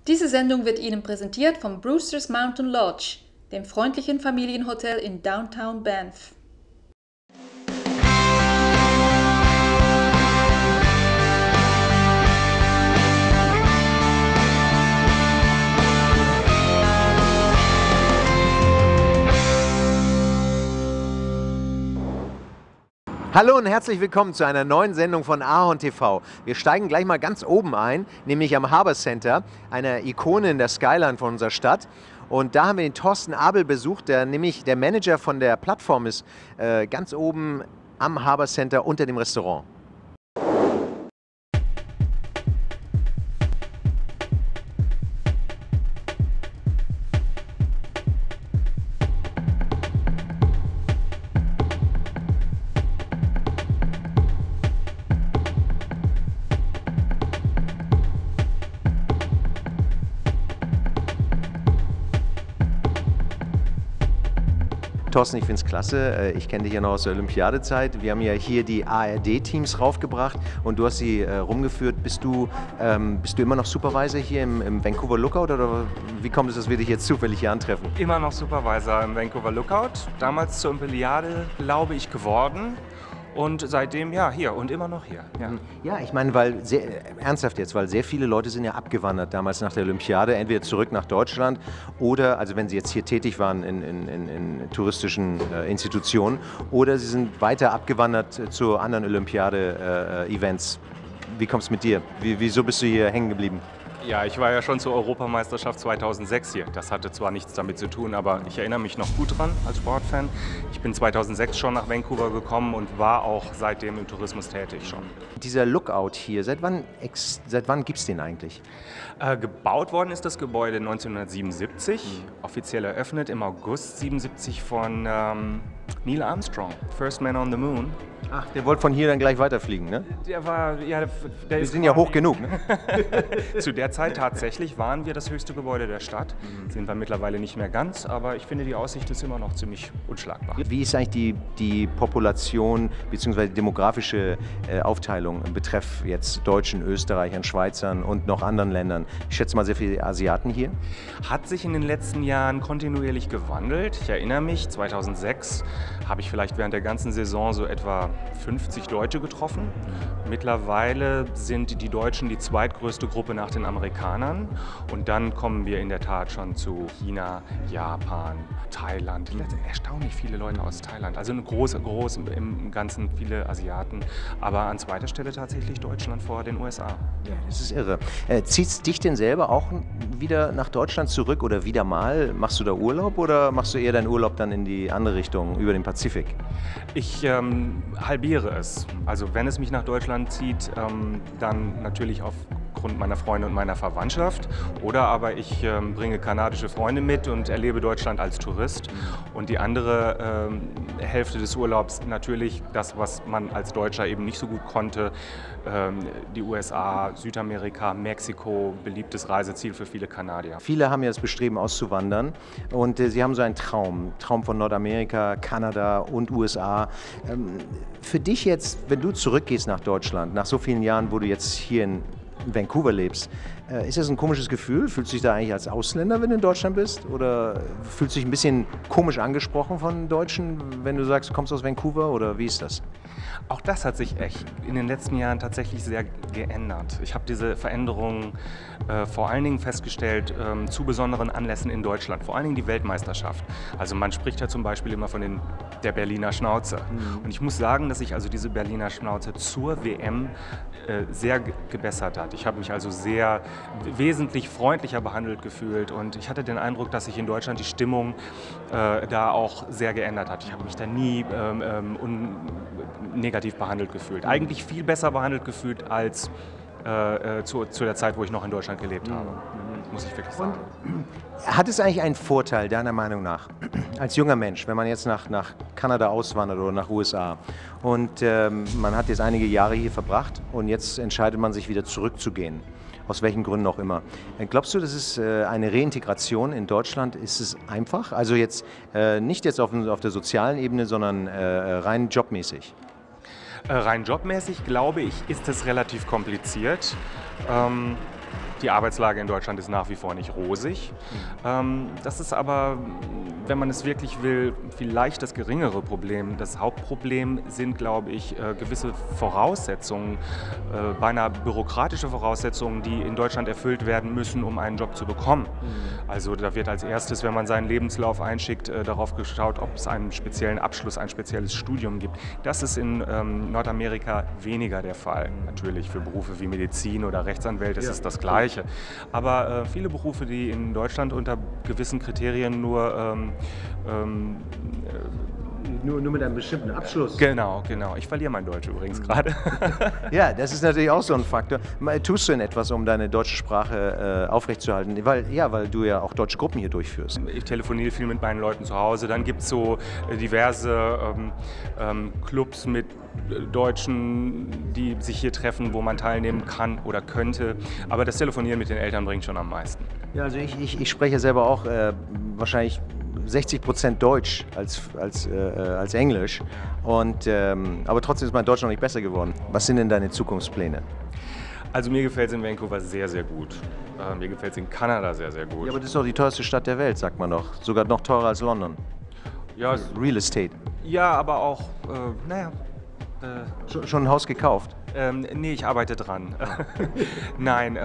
Diese Sendung wird Ihnen präsentiert vom Brewster's Mountain Lodge, dem freundlichen Familienhotel in Downtown Banff. Hallo und herzlich willkommen zu einer neuen Sendung von Ahorn TV. Wir steigen gleich mal ganz oben ein, nämlich am Harbor Center, einer Ikone in der Skyline von unserer Stadt. Und da haben wir den Thorsten Abel besucht, der nämlich der Manager von der Plattform ist, ganz oben am Harbor Center unter dem Restaurant. Thorsten, ich finde es klasse. Ich kenne dich ja noch aus der Olympiadezeit. Wir haben ja hier die ARD-Teams raufgebracht und du hast sie rumgeführt. Bist du immer noch Supervisor hier im Vancouver Lookout oder wie kommt es, dass wir dich jetzt zufällig hier antreffen? Immer noch Supervisor im Vancouver Lookout. Damals zur Olympiade, glaube ich, geworden. Und seitdem, ja, hier und immer noch hier. Ja, ich meine, ernsthaft jetzt, weil sehr viele Leute sind ja abgewandert damals nach der Olympiade, entweder zurück nach Deutschland oder, also wenn sie jetzt hier tätig waren in touristischen Institutionen, oder sie sind weiter abgewandert zu anderen Olympiade-Events. Wie kommt es mit dir? Wieso bist du hier hängen geblieben? Ja, ich war ja schon zur Europameisterschaft 2006 hier. Das hatte zwar nichts damit zu tun, aber ich erinnere mich noch gut dran als Sportfan. Ich bin 2006 schon nach Vancouver gekommen und war auch seitdem im Tourismus tätig schon. Dieser Lookout hier, seit wann gibt es den eigentlich? Gebaut worden ist das Gebäude 1977, offiziell eröffnet im August 77 von Neil Armstrong, First Man on the Moon. Ach, der wollte von hier dann gleich weiterfliegen, ne? Der war, ja, Wir sind ja hoch genug, ne? Zu der Zeit tatsächlich waren wir das höchste Gebäude der Stadt. Sind wir mittlerweile nicht mehr ganz, aber ich finde, die Aussicht ist immer noch ziemlich unschlagbar. Wie ist eigentlich die Population bzw. die demografische Aufteilung betreff jetzt Deutschen, Österreichern, Schweizern und noch anderen Ländern? Ich schätze mal sehr viele Asiaten hier. Hat sich in den letzten Jahren kontinuierlich gewandelt. Ich erinnere mich, 2006 habe ich vielleicht während der ganzen Saison so etwa 50 Deutsche getroffen. Mittlerweile sind die Deutschen die zweitgrößte Gruppe nach den Amerikanern. Und dann kommen wir in der Tat schon zu China, Japan, Thailand. Erstaunlich viele Leute aus Thailand. Also eine große im Ganzen viele Asiaten. Aber an zweiter Stelle tatsächlich Deutschland vor den USA. Ja, das ist irre. Ziehst dich denn selber auch wieder nach Deutschland zurück oder wieder mal? Machst du da Urlaub oder machst du eher deinen Urlaub dann in die andere Richtung, über den Pazifik? Ich halbiere es. Also wenn es mich nach Deutschland zieht, dann natürlich aufgrund meiner Freunde und meiner Verwandtschaft. Oder aber ich bringe kanadische Freunde mit und erlebe Deutschland als Tourist. Und die andere Hälfte des Urlaubs natürlich das, was man als Deutscher eben nicht so gut konnte. Die USA, Südamerika, Mexiko, beliebtes Reiseziel für viele Kanadier. Viele haben ja das Bestreben auszuwandern und sie haben so einen Traum von Nordamerika, Kanada und USA. Für dich jetzt, wenn du zurückgehst nach Deutschland, nach so vielen Jahren, wo du jetzt hier in Vancouver lebst, ist das ein komisches Gefühl? Fühlst du dich da eigentlich als Ausländer, wenn du in Deutschland bist? Oder fühlst du dich ein bisschen komisch angesprochen von Deutschen, wenn du sagst, du kommst aus Vancouver? Oder wie ist das? Auch das hat sich echt in den letzten Jahren tatsächlich sehr geändert. Ich habe diese Veränderungen vor allen Dingen festgestellt zu besonderen Anlässen in Deutschland, vor allen Dingen die Weltmeisterschaft. Also man spricht ja zum Beispiel immer von der Berliner Schnauze. Und ich muss sagen, dass sich also diese Berliner Schnauze zur WM sehr gebessert hat. Ich habe mich also wesentlich freundlicher behandelt gefühlt und ich hatte den Eindruck, dass sich in Deutschland die Stimmung da auch sehr geändert hat. Ich habe mich da nie negativ behandelt gefühlt. Eigentlich viel besser behandelt gefühlt als zu der Zeit, wo ich noch in Deutschland gelebt habe. Muss ich wirklich sagen. Hat es eigentlich einen Vorteil, deiner Meinung nach, als junger Mensch, wenn man jetzt nach Kanada auswandert oder nach USA und man hat jetzt einige Jahre hier verbracht und jetzt entscheidet man sich wieder zurückzugehen, aus welchen Gründen auch immer. Glaubst du, das ist eine Reintegration in Deutschland? Ist es einfach? Also jetzt nicht jetzt auf der sozialen Ebene, sondern rein jobmäßig? Rein jobmäßig, glaube ich, ist es relativ kompliziert. Die Arbeitslage in Deutschland ist nach wie vor nicht rosig. Das ist aber, wenn man es wirklich will, vielleicht das geringere Problem. Das Hauptproblem sind, glaube ich, gewisse Voraussetzungen, beinahe bürokratische Voraussetzungen, die in Deutschland erfüllt werden müssen, um einen Job zu bekommen. Also da wird als erstes, wenn man seinen Lebenslauf einschickt, darauf geschaut, ob es einen speziellen Abschluss, ein spezielles Studium gibt. Das ist in Nordamerika weniger der Fall. Natürlich für Berufe wie Medizin oder Rechtsanwälte ist es das Gleiche. Aber viele Berufe, die in Deutschland unter gewissen Kriterien nur mit einem bestimmten Abschluss. Genau. Ich verliere mein Deutsch übrigens gerade. Ja, das ist natürlich auch so ein Faktor. Tust du denn etwas, um deine deutsche Sprache aufrechtzuerhalten? Weil du ja auch deutsche Gruppen hier durchführst. Ich telefoniere viel mit meinen Leuten zu Hause. Dann gibt es so diverse Clubs mit Deutschen, die sich hier treffen, wo man teilnehmen kann oder könnte. Aber das Telefonieren mit den Eltern bringt schon am meisten. Ja, also ich spreche selber auch wahrscheinlich 60% Deutsch als Englisch. Aber trotzdem ist mein Deutsch noch nicht besser geworden. Was sind denn deine Zukunftspläne? Also mir gefällt es in Vancouver sehr, sehr gut. Mir gefällt es in Kanada sehr, sehr gut. Ja, aber das ist doch die teuerste Stadt der Welt, sagt man doch. Sogar noch teurer als London. Ja, Real Estate. Ja, aber auch, Schon ein Haus gekauft? Nee, ich arbeite dran. Nein,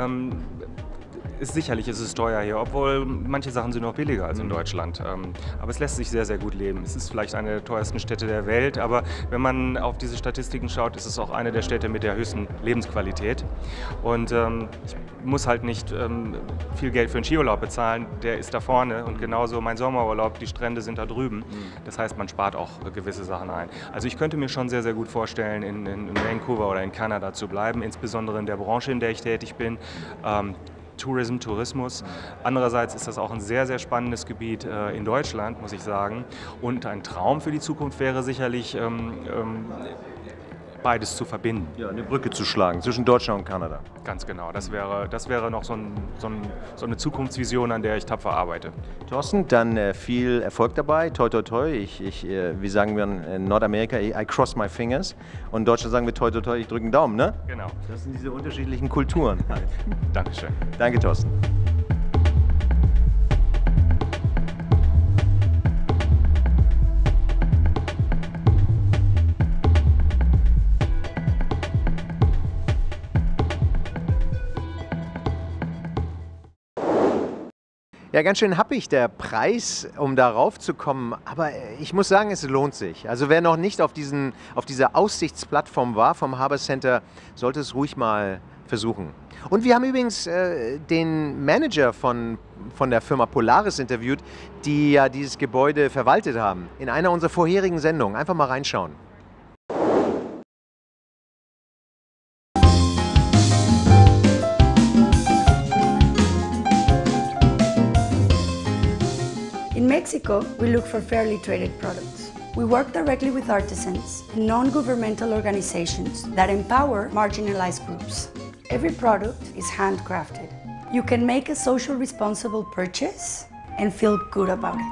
sicherlich ist es teuer hier, obwohl manche Sachen sind noch billiger als in Deutschland. Aber es lässt sich sehr, sehr gut leben. Es ist vielleicht eine der teuersten Städte der Welt, aber wenn man auf diese Statistiken schaut, ist es auch eine der Städte mit der höchsten Lebensqualität. Und ich muss halt nicht viel Geld für einen Skiurlaub bezahlen, der ist da vorne. Und genauso mein Sommerurlaub, die Strände sind da drüben. Das heißt, man spart auch gewisse Sachen ein. Also ich könnte mir schon sehr, sehr gut vorstellen, in Vancouver oder in Kanada zu bleiben, insbesondere in der Branche, in der ich tätig bin. Tourismus. Andererseits ist das auch ein sehr, sehr spannendes Gebiet in Deutschland, muss ich sagen. Und ein Traum für die Zukunft wäre sicherlich, beides zu verbinden. Ja, eine Brücke zu schlagen zwischen Deutschland und Kanada. Ganz genau. Das wäre noch so eine Zukunftsvision, an der ich tapfer arbeite. Thorsten, dann viel Erfolg dabei. Toi, toi, toi. Wie sagen wir in Nordamerika, I cross my fingers. Und in Deutschland sagen wir toi, toi, toi, ich drücke einen Daumen, ne? Genau. Das sind diese unterschiedlichen Kulturen. Dankeschön. Danke, Thorsten. Ja, ganz schön happig der Preis, um darauf zu kommen. Aber ich muss sagen, es lohnt sich. Also wer noch nicht auf dieser Aussichtsplattform war vom Harbour Center, sollte es ruhig mal versuchen. Und wir haben übrigens den Manager von der Firma Polaris interviewt, die ja dieses Gebäude verwaltet haben, in einer unserer vorherigen Sendungen. Einfach mal reinschauen. In Mexico, we look for fairly traded products. We work directly with artisans and non-governmental organizations that empower marginalized groups. Every product is handcrafted. You can make a social responsible purchase and feel good about it.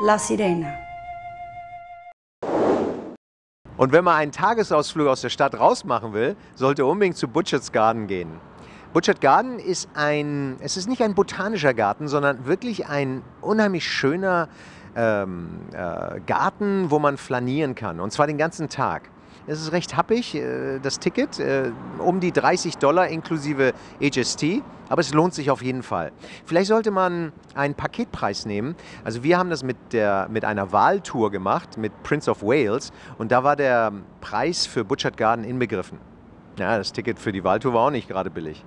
La Sirena. Und wenn man einen Tagesausflug aus der Stadt rausmachen will, sollte unbedingt zu Butcher's Garden gehen. Butcher's Garden ist es ist nicht ein botanischer Garten, sondern wirklich ein unheimlich schöner Garten, wo man flanieren kann, und zwar den ganzen Tag. Es ist recht happig, das Ticket, um die $30 inklusive HST, aber es lohnt sich auf jeden Fall. Vielleicht sollte man einen Paketpreis nehmen. Also wir haben das mit einer Wahltour gemacht, mit Prince of Wales, und da war der Preis für Butcher's Garden inbegriffen. Ja, das Ticket für die Wahltour war auch nicht gerade billig.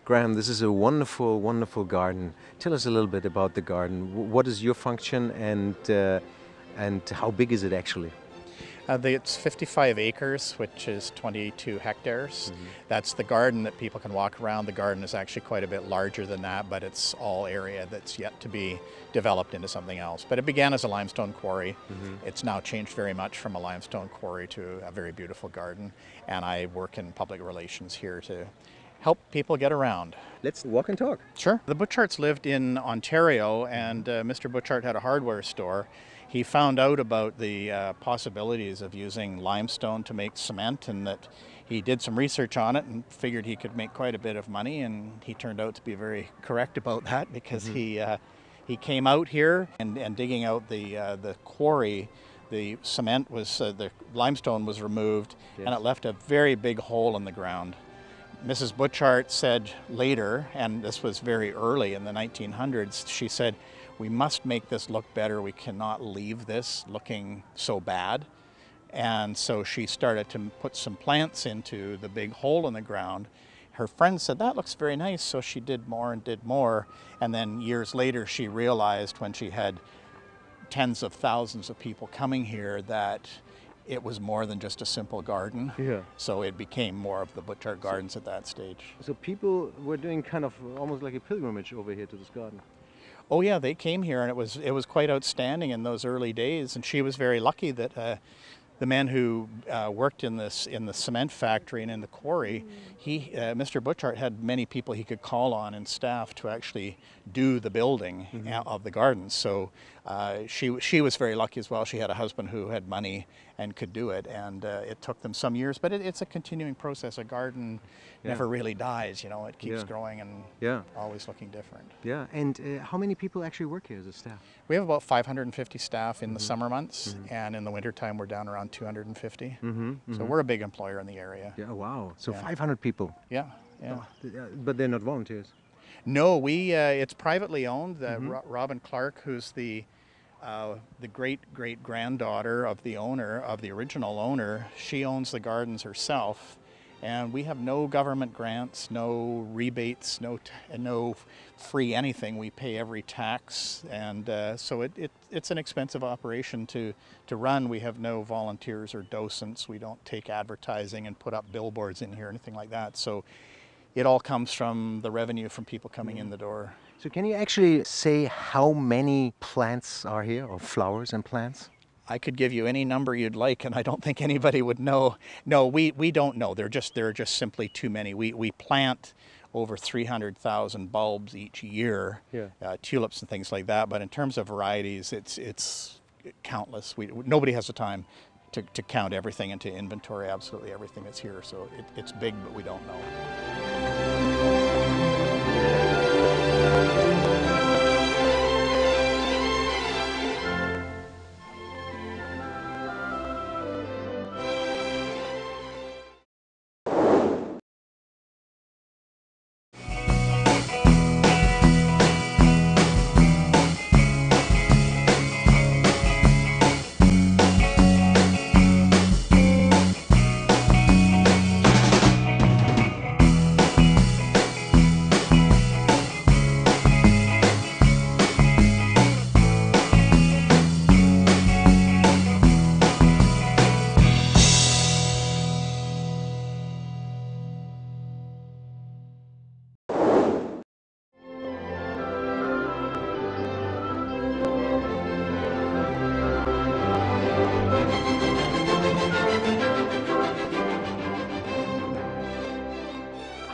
Graham, this is a wonderful, wonderful garden. Tell us a little bit about the garden. What is your function and how big is it actually? It's 55 acres, which is 22 hectares. That's the garden that people can walk around. The garden is actually quite a bit larger than that, but it's all area that's yet to be developed into something else. But it began as a limestone quarry. It's now changed very much from a limestone quarry to a very beautiful garden. And I work in public relations here to help people get around. Let's walk and talk. Sure. The Butcharts lived in Ontario, and Mr. Butchart had a hardware store. He found out about the possibilities of using limestone to make cement, and that he did some research on it and figured he could make quite a bit of money, and he turned out to be very correct about that, because he came out here and digging out the quarry. The cement was, the limestone was removed, and it left a very big hole in the ground. Mrs. Butchart said later, and this was very early in the 1900s, she said, "We must make this look better. We cannot leave this looking so bad." And so she started to put some plants into the big hole in the ground. Her friend said, "That looks very nice." So she did more and did more. And then years later, she realized, when she had tens of thousands of people coming here, that it was more than just a simple garden. So it became more of the Butchart Gardens at that stage. So people were doing kind of almost like a pilgrimage over here to this garden. Oh yeah, they came here, and it was quite outstanding in those early days. And she was very lucky that the man who worked in the cement factory and in the quarry, Mr. Butchart had many people he could call on in staff to actually do the building of the gardens. So she was very lucky as well. She had a husband who had money and could do it, and it took them some years. But it's a continuing process. A garden never really dies, you know. It keeps growing and always looking different. Yeah, and how many people actually work here as a staff? We have about 550 staff in the summer months, and in the wintertime we're down around 250. So we're a big employer in the area. Yeah, wow. So 500 people. Yeah. But they're not volunteers. No, it's privately owned. Robin Clark, who's the great granddaughter of the owner, of the original owner, she owns the gardens herself. And we have no government grants, no rebates, no free anything. We pay every tax, and so it's an expensive operation to run. We have no volunteers or docents. We don't take advertising and put up billboards in here, anything like that. So it all comes from the revenue from people coming in the door. So can you actually say how many plants are here, or flowers and plants? I could give you any number you'd like, and I don't think anybody would know. No, we don't know. There are just simply too many. We plant over 300,000 bulbs each year, tulips and things like that. But in terms of varieties, it's countless. Nobody has the time to count everything and to inventory absolutely everything that's here. So it's big, but we don't know.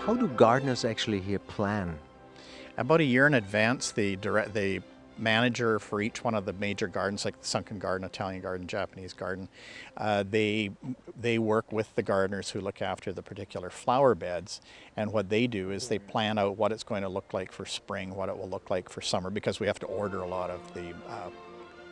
How do gardeners actually here plan? About a year in advance, the manager for each one of the major gardens, like the Sunken Garden, Italian Garden, Japanese Garden, they work with the gardeners who look after the particular flower beds, and what they do is they plan out what it's going to look like for spring, what it will look like for summer, because we have to order a lot of the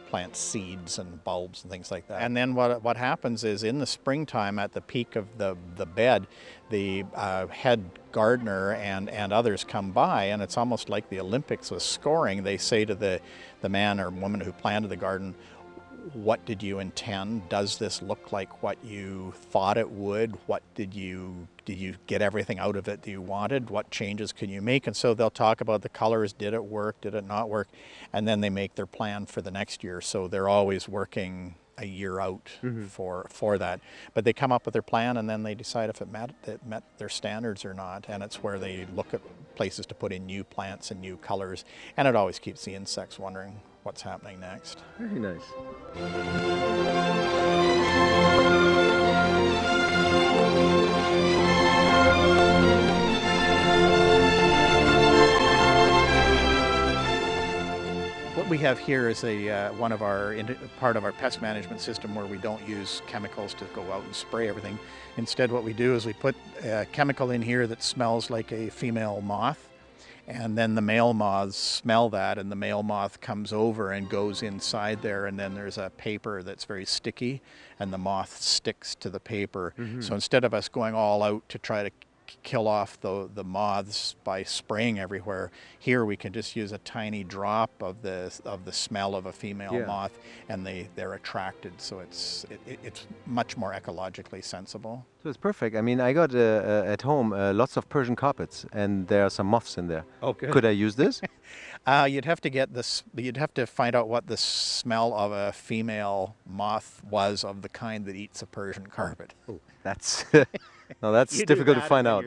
plant seeds and bulbs and things like that. And then what happens is, in the springtime, at the peak of the bed, the head gardener and others come by, and it's almost like the Olympics with scoring. They say to the man or woman who planted the garden, what did you intend? Does this look like what you thought it would? What did you get everything out of it that you wanted? What changes can you make? And so they'll talk about the colors. Did it work? Did it not work? And then they make their plan for the next year. So they're always working a year out for that. But they come up with their plan and then they decide if it met their standards or not. And it's where they look at places to put in new plants and new colors. And it always keeps the insects wondering what's happening next. Very nice. What we have here is part of our pest management system where we don't use chemicals to go out and spray everything. Instead, what we do is we put a chemical in here that smells like a female moth, and then the male moths smell that, and the male moth comes over and goes inside there, and then there's a paper that's very sticky, and the moth sticks to the paper. So instead of us going all out to try to kill off the moths by spraying everywhere, here we can just use a tiny drop of the smell of a female moth, and they're attracted. So it's much more ecologically sensible. So it's perfect. I mean, I got at home lots of Persian carpets, and there are some moths in there. Oh, good. Could I use this? You'd have to get this. You'd have to find out what the smell of a female moth was of the kind that eats a Persian carpet. Oh, that's no, that's difficult to find out.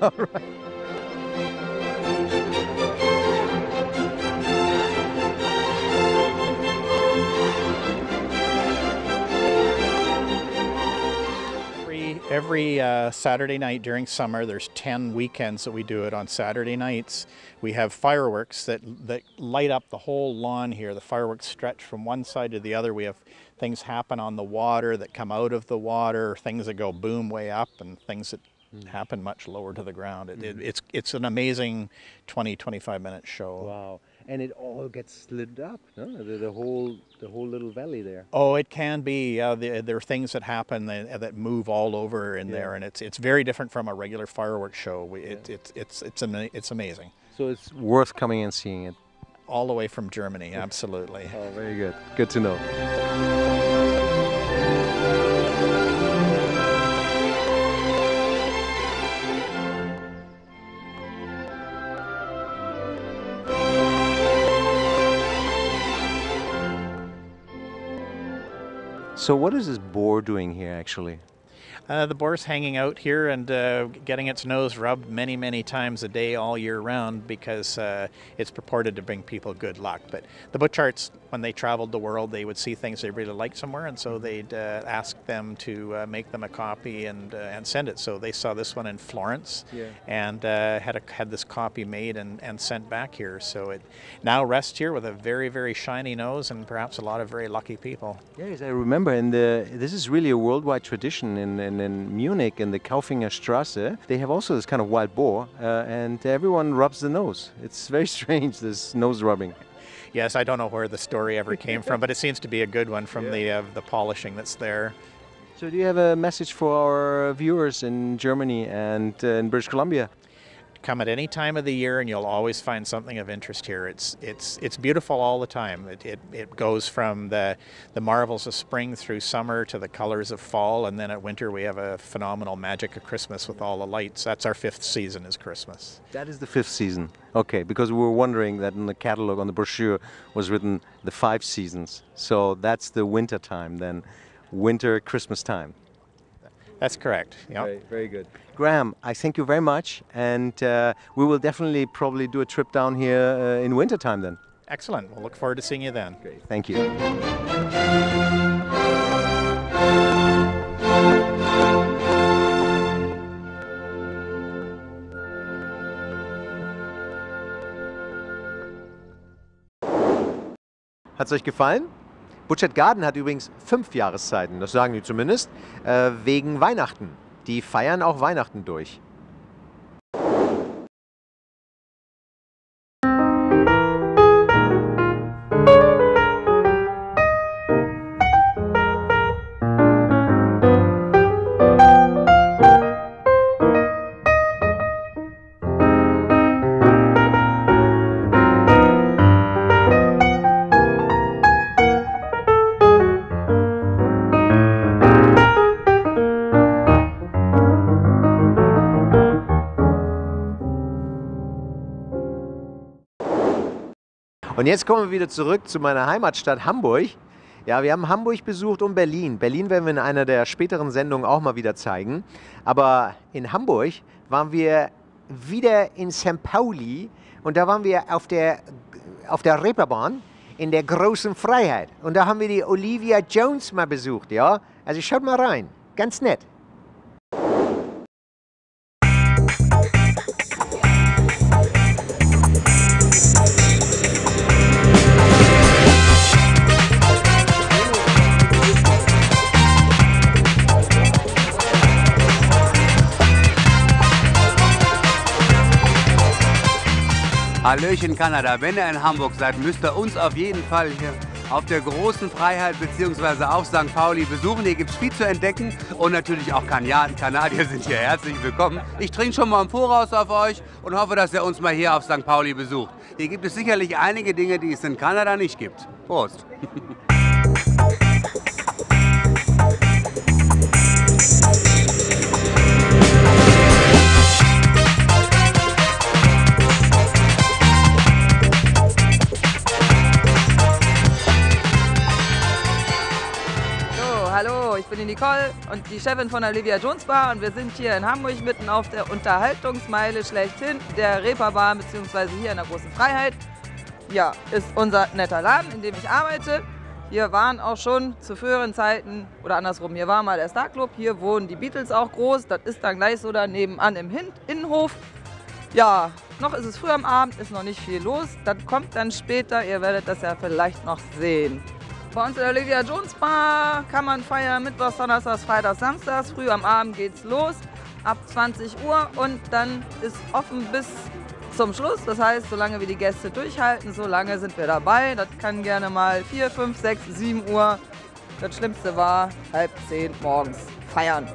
All right. Every Saturday night during summer, there's 10 weekends that we do it on Saturday nights. We have fireworks that light up the whole lawn here. The fireworks stretch from one side to the other. We have things happen on the water that come out of the water, things that go boom way up, and things that happen much lower to the ground. It's an amazing 20-25 minute show. Wow. And it all gets lit up, no? The whole little valley there. Oh, it can be. There are things that happen that move all over in there, and it's very different from a regular fireworks show. It's amazing. So it's worth coming and seeing it. All the way from Germany, absolutely. Oh, very good. Good to know. So what is this boar doing here, actually? The boar's hanging out here and getting its nose rubbed many, many times a day all year round because it's purported to bring people good luck. But the Butcharts, when they traveled the world, they would see things they really liked somewhere, and so they'd ask them to make them a copy and send it. So they saw this one in Florence and had this copy made and sent back here. So it now rests here with a very, very shiny nose and perhaps a lot of very lucky people. Yes, I remember, and this is really a worldwide tradition in Munich, in the Kaufinger Straße. They have also this kind of wild boar, and everyone rubs the nose. It's very strange, this nose rubbing. Yes, I don't know where the story ever came from, but it seems to be a good one from the polishing that's there. So do you have a message for our viewers in Germany and in British Columbia? Come at any time of the year and you'll always find something of interest here. It's beautiful all the time. It goes from the marvels of spring through summer to the colors of fall, and then at winter we have a phenomenal magic of Christmas with all the lights. That's our 5th season, is Christmas. That is the 5th season. Okay, because we were wondering that in the catalog, on the brochure, was written the 5 seasons. So that's the winter time then, winter, Christmas time. That's correct. Yep. Very, very good. Graham, I thank you very much, and we will definitely probably do a trip down here in wintertime then. Excellent. We'll look forward to seeing you then. Great. Thank you. Hat's euch gefallen? Butchart Garden hat übrigens 5 Jahreszeiten, das sagen die zumindest, wegen Weihnachten. Die feiern auch Weihnachten durch. Und jetzt kommen wir wieder zurück zu meiner Heimatstadt Hamburg. Ja, wir haben Hamburg besucht und Berlin. Berlin werden wir in einer der späteren Sendungen auch mal wieder zeigen. Aber in Hamburg waren wir wieder in St. Pauli und da waren wir auf der Reeperbahn in der großen Freiheit. Und da haben wir die Olivia Jones mal besucht, ja. Also schaut mal rein, ganz nett. Hallöchen Kanada, wenn ihr in Hamburg seid, müsst ihr uns auf jeden Fall hier auf der großen Freiheit bzw. auf St. Pauli besuchen. Hier gibt es viel zu entdecken und natürlich auch Kanadier sind hier herzlich willkommen. Ich trinke schon mal im Voraus auf euch und hoffe, dass ihr uns mal hier auf St. Pauli besucht. Hier gibt es sicherlich einige Dinge, die es in Kanada nicht gibt. Prost! Hallo, ich bin die Nicole und die Chefin von der Olivia Jones Bar und wir sind hier in Hamburg mitten auf der Unterhaltungsmeile schlechthin, der Reeperbahn bzw. hier in der Großen Freiheit. Ja, ist unser netter Laden, in dem ich arbeite. Hier waren auch schon zu früheren Zeiten, oder andersrum, hier war mal der Star Club, hier wohnen die Beatles auch groß, das ist dann gleich so da nebenan im Innenhof. Ja, noch ist es früh am Abend, ist noch nicht viel los, das kommt dann später, ihr werdet das ja vielleicht noch sehen. Bei uns in der Olivia Jones Bar kann man feiern Mittwochs, Donnerstags, Freitags, Samstags. Früh am Abend geht's los, ab 20 Uhr und dann ist offen bis zum Schluss. Das heißt, solange wir die Gäste durchhalten, solange sind wir dabei. Das kann gerne mal 4, 5, 6, 7 Uhr. Das Schlimmste war 9:30 morgens feiern.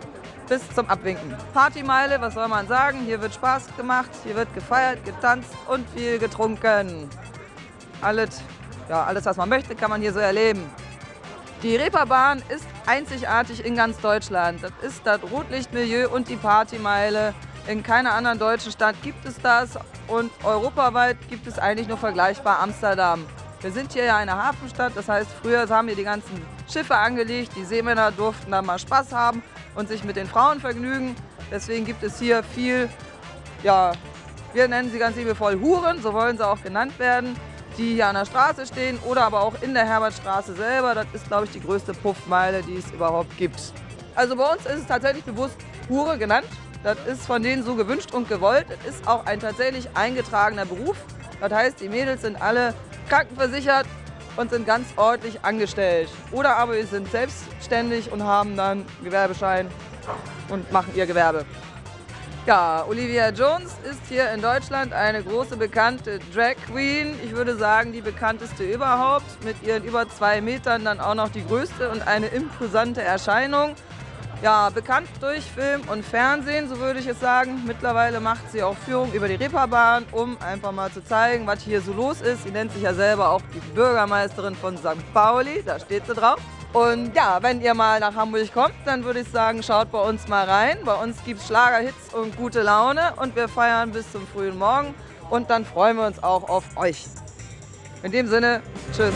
Bis zum Abwinken. Partymeile, was soll man sagen? Hier wird Spaß gemacht, hier wird gefeiert, getanzt und viel getrunken. Alles, was man möchte, kann man hier so erleben. Die Reeperbahn ist einzigartig in ganz Deutschland. Das ist das Rotlichtmilieu und die Partymeile. In keiner anderen deutschen Stadt gibt es das und europaweit gibt es eigentlich nur vergleichbar Amsterdam. Wir sind hier ja eine Hafenstadt, das heißt, früher haben hier die ganzen Schiffe angelegt. Die Seemänner durften da mal Spaß haben und sich mit den Frauen vergnügen. Deswegen gibt es hier viel, ja, wir nennen sie ganz liebevoll Huren, so wollen sie auch genannt werden, die hier an der Straße stehen oder aber auch in der Herbertstraße selber. Das ist, glaube ich, die größte Puffmeile, die es überhaupt gibt. Also bei uns ist es tatsächlich bewusst Hure genannt. Das ist von denen so gewünscht und gewollt. Es ist auch ein tatsächlich eingetragener Beruf. Das heißt, die Mädels sind alle krankenversichert und sind ganz ordentlich angestellt. Oder aber sie sind selbstständig und haben dann Gewerbeschein und machen ihr Gewerbe. Ja, Olivia Jones ist hier in Deutschland eine große bekannte Drag Queen. Ich würde sagen, die bekannteste überhaupt. Mit ihren über 2 Metern dann auch noch die größte und eine imposante Erscheinung. Ja, bekannt durch Film und Fernsehen, so würde ich es sagen. Mittlerweile macht sie auch Führung über die Reeperbahn, um einfach mal zu zeigen, was hier so los ist. Sie nennt sich ja selber auch die Bürgermeisterin von St. Pauli, da steht sie drauf. Und ja, wenn ihr mal nach Hamburg kommt, dann würde ich sagen, schaut bei uns mal rein. Bei uns gibt es Schlagerhits und gute Laune und wir feiern bis zum frühen Morgen. Und dann freuen wir uns auch auf euch. In dem Sinne, tschüss.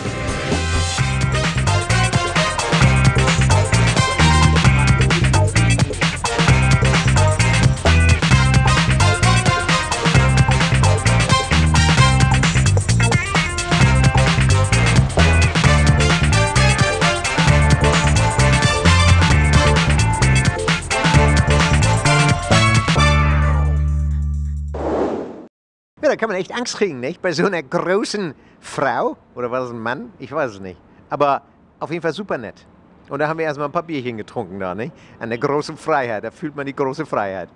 Ja, da kann man echt Angst kriegen, nicht? Bei so einer großen Frau, oder war das ein Mann? Ich weiß es nicht. Aber auf jeden Fall super nett. Und da haben wir erstmal ein paar Bierchen getrunken da, nicht? An der großen Freiheit, da fühlt man die große Freiheit.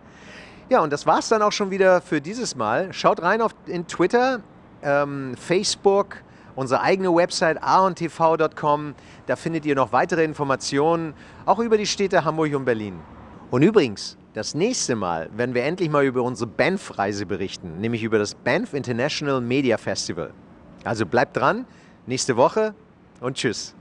Ja, und das war's dann auch schon wieder für dieses Mal. Schaut rein in Twitter, Facebook, unsere eigene Website ahontv.com. Da findet ihr noch weitere Informationen, auch über die Städte Hamburg und Berlin. Und übrigens, das nächste Mal werden wir endlich mal über unsere Banff-Reise berichten, nämlich über das Banff International Media Festival. Also bleibt dran, nächste Woche und tschüss.